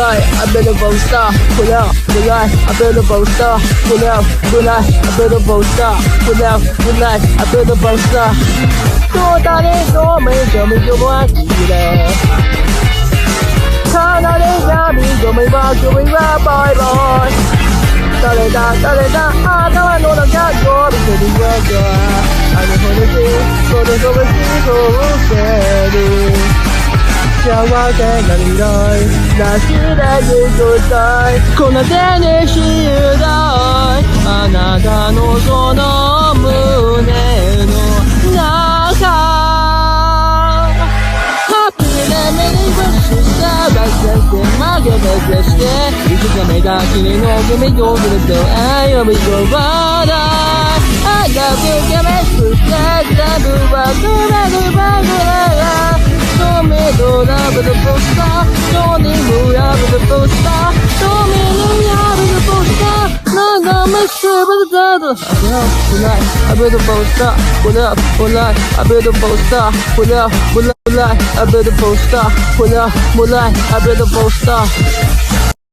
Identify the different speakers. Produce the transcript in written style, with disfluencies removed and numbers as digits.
Speaker 1: Moonlight, a beautiful star. Pull up, moonlight, a beautiful star. Pull up, moonlight, a beautiful star. Pull up, moonlight, a beautiful star. 多大的多美，就没有我记得。看那的闇就没法，就没法拜拜。誰だ頭の中を見てるわけあの子の日この飛ぶ日をせる幸せな未来なしで行くたいこんな手にしたいあなたのその胸の中ハッピーな目に映したバスで曲げ目指していつか目が君の夢を見ると愛を見るわだ I love you キャベツって全部はくれるばかりShow me the love of the poster Show me the love of the poster Show me the love of the poster No, no, make sure with the other Pull up, tonight, I build a poster Pull up, I build a poster Pull up, I build a poster Pull up, I build a poster